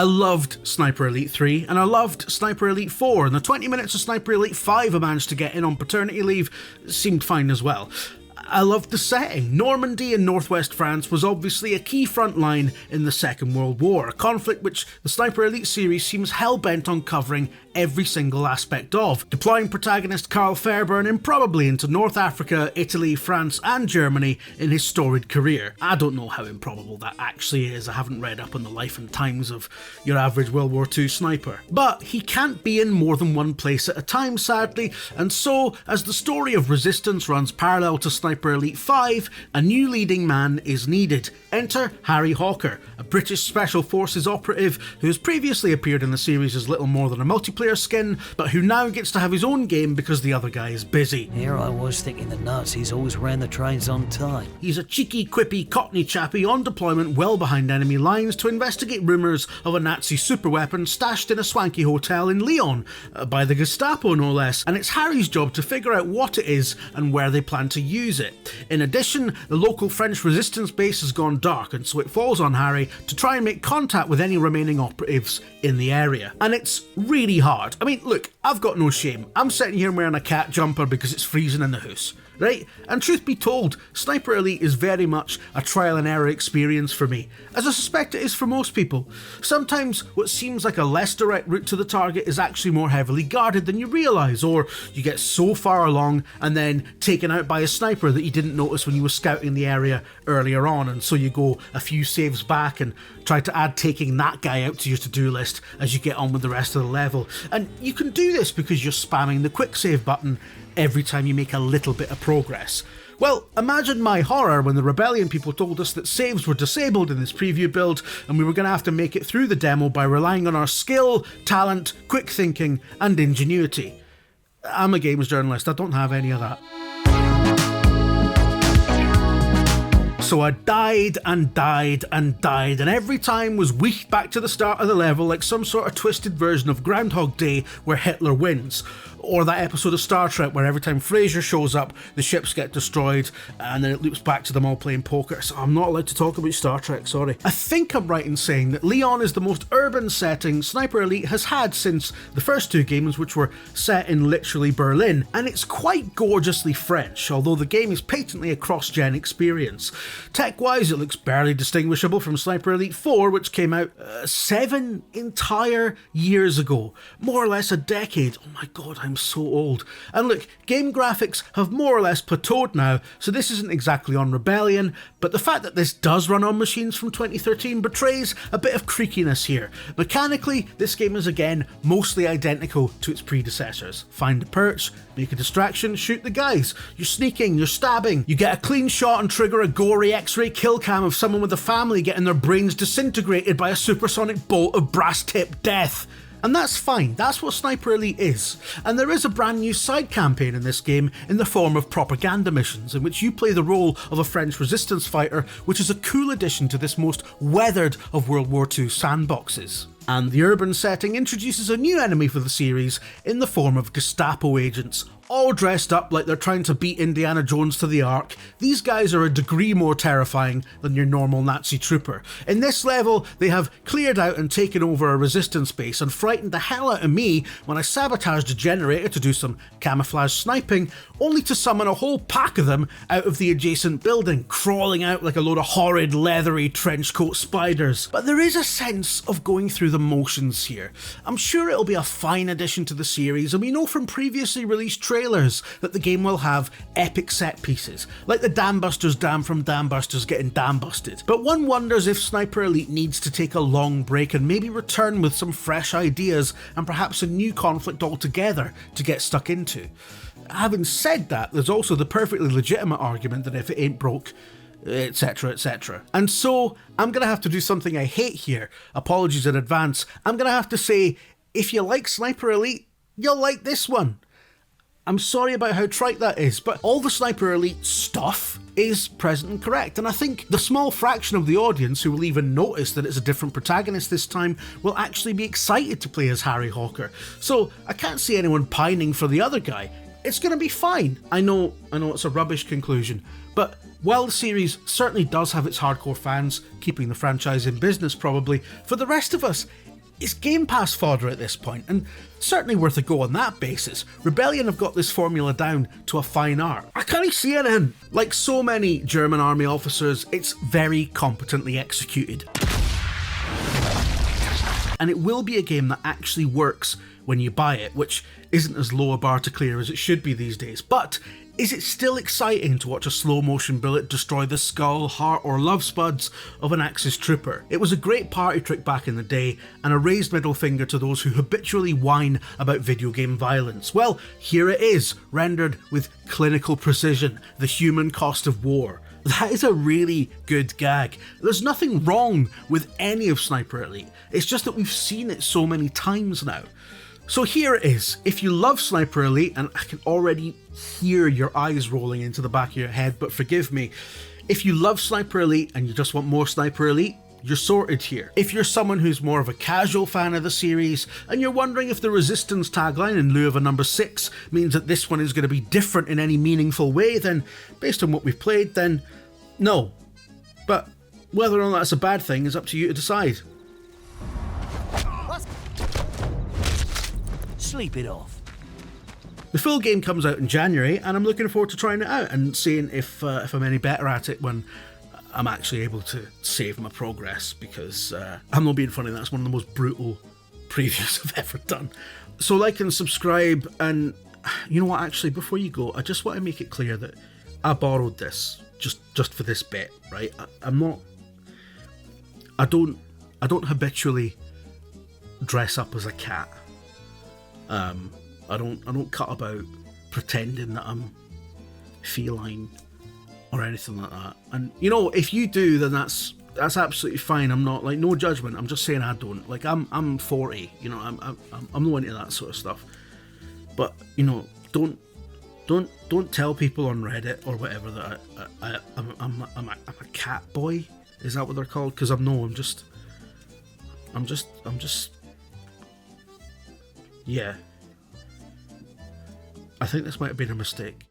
I loved Sniper Elite 3 and I loved Sniper Elite 4, and the 20 minutes of Sniper Elite 5 I managed to get in on paternity leave seemed fine as well. I loved the setting. Normandy in northwest France was obviously a key front line in the Second World War, a conflict which the Sniper Elite series seems hell-bent on covering every single aspect of, deploying protagonist Carl Fairburn improbably into North Africa, Italy, France and Germany in his storied career. I don't know how improbable that actually is, I haven't read up on the life and times of your average World War II sniper. But he can't be in more than one place at a time, sadly, and so, as the story of resistance runs parallel to Sniper Elite 5, a new leading man is needed. Enter Harry Hawker, a British Special Forces operative who has previously appeared in the series as little more than a multiplayer skin, but who now gets to have his own game because the other guy is busy. Here I was thinking the Nazis always ran the trains on time. He's a cheeky, quippy, cockney chappie on deployment well behind enemy lines to investigate rumours of a Nazi superweapon stashed in a swanky hotel in Lyon, by the Gestapo no less, and it's Harry's job to figure out what it is and where they plan to use it. In addition, the local French resistance base has gone dark, and so it falls on Harry to try and make contact with any remaining operatives in the area. And it's really hard. I mean, look, I've got no shame. I'm sitting here wearing a cat jumper because it's freezing in the house, right? And truth be told, Sniper Elite is very much a trial and error experience for me, as I suspect it is for most people. Sometimes what seems like a less direct route to the target is actually more heavily guarded than you realise, or you get so far along and then taken out by a sniper that you didn't notice when you were scouting the area earlier on, and so you go a few saves back and try to add taking that guy out to your to-do list as you get on with the rest of the level. And you can do this because you're spamming the quick save button every time you make a little bit of progress. Well, imagine my horror when the Rebellion people told us that saves were disabled in this preview build and we were going to have to make it through the demo by relying on our skill, talent, quick thinking and ingenuity. I'm a games journalist, I don't have any of that. So I died and died and died, and every time was weeked back to the start of the level like some sort of twisted version of Groundhog Day where Hitler wins. Or that episode of Star Trek where every time Frasier shows up, the ships get destroyed, and then it loops back to them all playing poker. So I'm not allowed to talk about Star Trek, sorry. I think I'm right in saying that Lyon is the most urban setting Sniper Elite has had since the first two games, which were set in literally Berlin, and it's quite gorgeously French, although the game is patently a cross-gen experience. Tech-wise, it looks barely distinguishable from Sniper Elite 4, which came out 7 entire years ago. More or less a decade. Oh my god, I'm so old. And look, game graphics have more or less plateaued now, so this isn't exactly on Rebellion, but the fact that this does run on machines from 2013 betrays a bit of creakiness here. Mechanically, this game is again mostly identical to its predecessors. Find a perch, make a distraction, shoot the guys. You're sneaking, you're stabbing, you get a clean shot and trigger a gory X-ray kill cam of someone with a family getting their brains disintegrated by a supersonic bolt of brass-tipped death. And that's fine, that's what Sniper Elite is. And there is a brand new side campaign in this game in the form of propaganda missions, in which you play the role of a French resistance fighter, which is a cool addition to this most weathered of World War II sandboxes. And the urban setting introduces a new enemy for the series in the form of Gestapo agents, all dressed up like they're trying to beat Indiana Jones to the Ark. These guys are a degree more terrifying than your normal Nazi trooper. In this level, they have cleared out and taken over a resistance base and frightened the hell out of me when I sabotaged a generator to do some camouflage sniping, only to summon a whole pack of them out of the adjacent building, crawling out like a load of horrid leathery trenchcoat spiders. But there is a sense of going through the motions here. I'm sure it'll be a fine addition to the series, and we know from previously released trailers that the game will have epic set pieces, like the Dambusters dam from Dambusters getting dam-busted. But one wonders if Sniper Elite needs to take a long break and maybe return with some fresh ideas and perhaps a new conflict altogether to get stuck into. Having said that, there's also the perfectly legitimate argument that if it ain't broke, etc, etc. And so, I'm gonna have to do something I hate here, apologies in advance. I'm gonna have to say, if you like Sniper Elite, you'll like this one. I'm sorry about how trite that is, but all the Sniper Elite stuff is present and correct, and I think the small fraction of the audience who will even notice that it's a different protagonist this time will actually be excited to play as Harry Hawker. So I can't see anyone pining for the other guy. It's gonna be fine. I know it's a rubbish conclusion, but while the series certainly does have its hardcore fans, keeping the franchise in business probably, for the rest of us, It's Game Pass fodder at this point, and certainly worth a go on that basis. Rebellion have got this formula down to a fine art. I can't see it in. Like so many German army officers, it's very competently executed. And it will be a game that actually works when you buy it, which isn't as low a bar to clear as it should be these days. But is it still exciting to watch a slow motion bullet destroy the skull, heart or love spuds of an Axis trooper? It was a great party trick back in the day, and a raised middle finger to those who habitually whine about video game violence. Well, here it is, rendered with clinical precision, the human cost of war. That is a really good gag. There's nothing wrong with any of Sniper Elite, it's just that we've seen it so many times now. So here it is. If you love Sniper Elite, and I can already hear your eyes rolling into the back of your head, but forgive me, if you love Sniper Elite and you just want more Sniper Elite, you're sorted here. If you're someone who's more of a casual fan of the series, and you're wondering if the Resistance tagline in lieu of a number 6 means that this one is going to be different in any meaningful way, then based on what we've played, then no. But whether or not that's a bad thing is up to you to decide. Sleep it off. The full game comes out in January, and I'm looking forward to trying it out and seeing if I'm any better at it when I'm actually able to save my progress, because I'm not being funny, that's one of the most brutal previews I've ever done. So like and subscribe, and you know what, actually before you go, I just want to make it clear that I borrowed this just for this bit, right? I don't habitually dress up as a cat. I don't cut about pretending that I'm feline or anything like that. And you know, if you do, then that's absolutely fine. I'm not, like, no judgment. I'm just saying I don't. Like, I'm 40. You know, I'm not into that sort of stuff. But you know, don't tell people on Reddit or whatever that I'm a cat boy. Is that what they're called? Because I'm just. Yeah. I think this might have been a mistake.